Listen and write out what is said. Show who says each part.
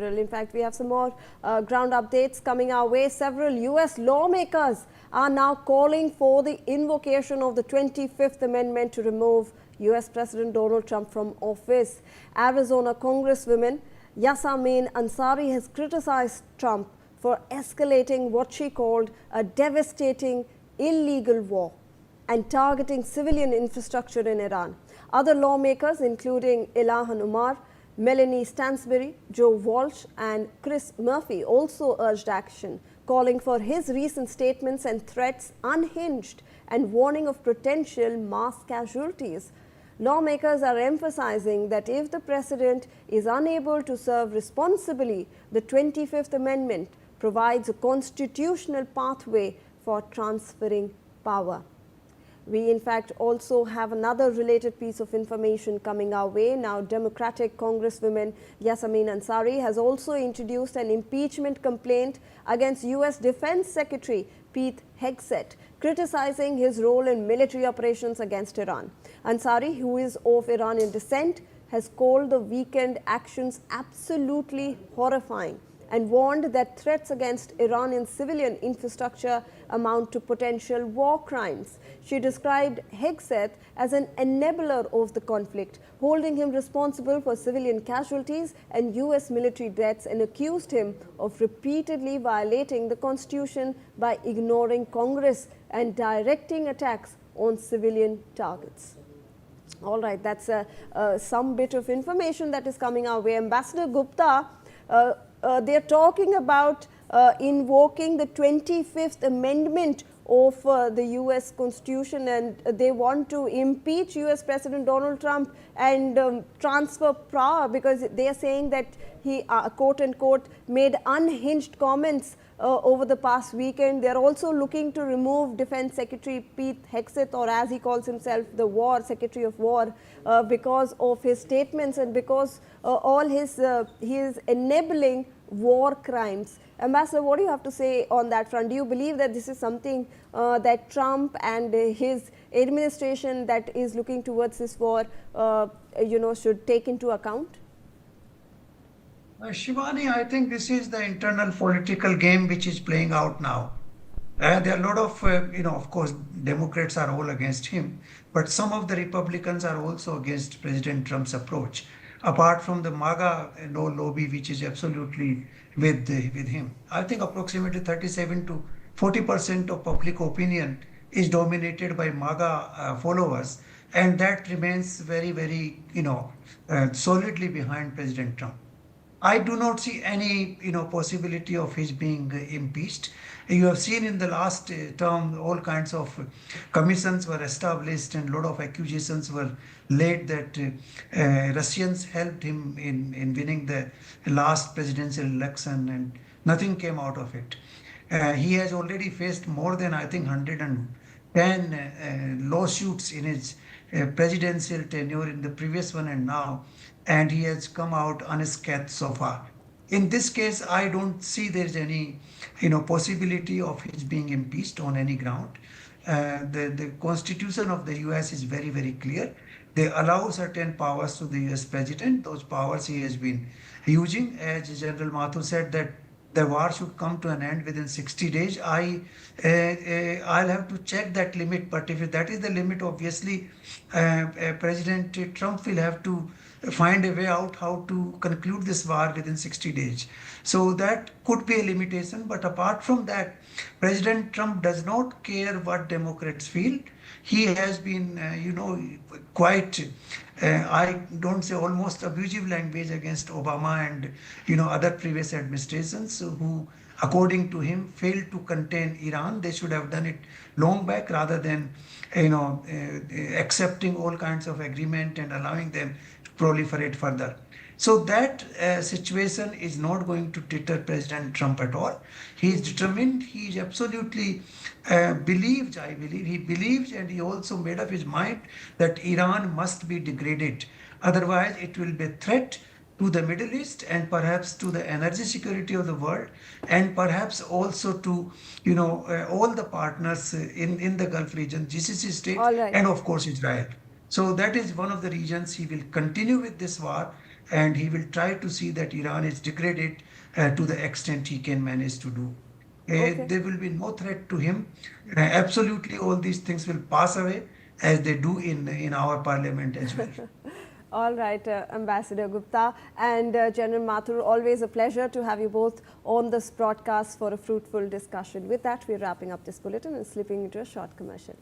Speaker 1: In fact, we have some more ground updates coming our way. Several U.S. lawmakers are now calling for the invocation of the 25th Amendment to remove U.S. President Donald Trump from office. Arizona Congresswoman Yassamin Ansari has criticized Trump for escalating what she called a devastating illegal war and targeting civilian infrastructure in Iran. Other lawmakers, including Ilhan Omar, Melanie Stansbury, Joe Walsh and Chris Murphy, also urged action, calling for his recent statements and threats unhinged and warning of potential mass casualties. Lawmakers are emphasizing that if the president is unable to serve responsibly, the 25th Amendment provides a constitutional pathway for transferring power. We in fact also have another related piece of information coming our way. Now, Democratic Congresswoman Yassamin Ansari has also introduced an impeachment complaint against U.S. Defense Secretary Pete Hegseth, criticizing his role in military operations against Iran. Ansari, who is of Iranian descent, has called the weekend actions absolutely horrifying and warned that threats against Iranian civilian infrastructure amount to potential war crimes. She described Hegseth as an enabler of the conflict, holding him responsible for civilian casualties and U.S. military deaths, and accused him of repeatedly violating the Constitution by ignoring Congress and directing attacks on civilian targets. All right, that's some bit of information that is coming our way. Ambassador Gupta, they're talking about invoking the 25th Amendment of the U.S. Constitution, and they want to impeach U.S. President Donald Trump and transfer power, because they are saying that he, quote unquote, made unhinged comments over the past weekend. They are also looking to remove Defense Secretary Pete Hegseth, or as he calls himself, the Secretary of War, because of his statements and because all his he is enabling war crimes. Ambassador, what do you have to say on that front? Do you believe that this is something that Trump and his administration that is looking towards this war, should take into account?
Speaker 2: Shivani, I think this is the internal political game which is playing out now. There are a lot of, of course, Democrats are all against him, but some of the Republicans are also against President Trump's approach, apart from the MAGA lobby, which is absolutely with him. I think approximately 37 to 40% of public opinion is dominated by MAGA followers, and that remains very, very, solidly behind President Trump. I do not see any, possibility of his being impeached. You have seen in the last term all kinds of commissions were established and a lot of accusations were laid that Russians helped him in winning the last presidential election, and nothing came out of it. He has already faced more than, I think, 110 lawsuits in his presidential tenure, in the previous one and now, and he has come out unscathed so far. In this case, I don't see there's any, possibility of his being impeached on any ground. The Constitution of the U.S. is very, very clear. They allow certain powers to the U.S. president. Those powers he has been using. As General Mathur said, that the war should come to an end within 60 days. I'll have to check that limit, but if that is the limit, obviously President Trump will have to find a way out how to conclude this war within 60 days. So that could be a limitation, but apart from that, President Trump does not care what Democrats feel. He has been, quite, I don't say almost abusive language against Obama and, other previous administrations who, according to him, failed to contain Iran. They should have done it long back rather than, accepting all kinds of agreement and allowing them to proliferate further. So that situation is not going to deter President Trump at all. He is determined. He is absolutely believes, I believe, he believes, and he also made up his mind that Iran must be degraded. Otherwise, it will be a threat to the Middle East and perhaps to the energy security of the world, and perhaps also to, all the partners in the Gulf region, GCC states,
Speaker 1: All right.
Speaker 2: and of course Israel. So that is one of the reasons he will continue with this war, and he will try to see that Iran is degraded to the extent he can manage to do.
Speaker 1: Okay.
Speaker 2: There will be no threat to him. Absolutely, all these things will pass away as they do in our parliament as well.
Speaker 1: All right, Ambassador Gupta and General Mathur, always a pleasure to have you both on this broadcast for a fruitful discussion. With that, we're wrapping up this bulletin and slipping into a short commercial.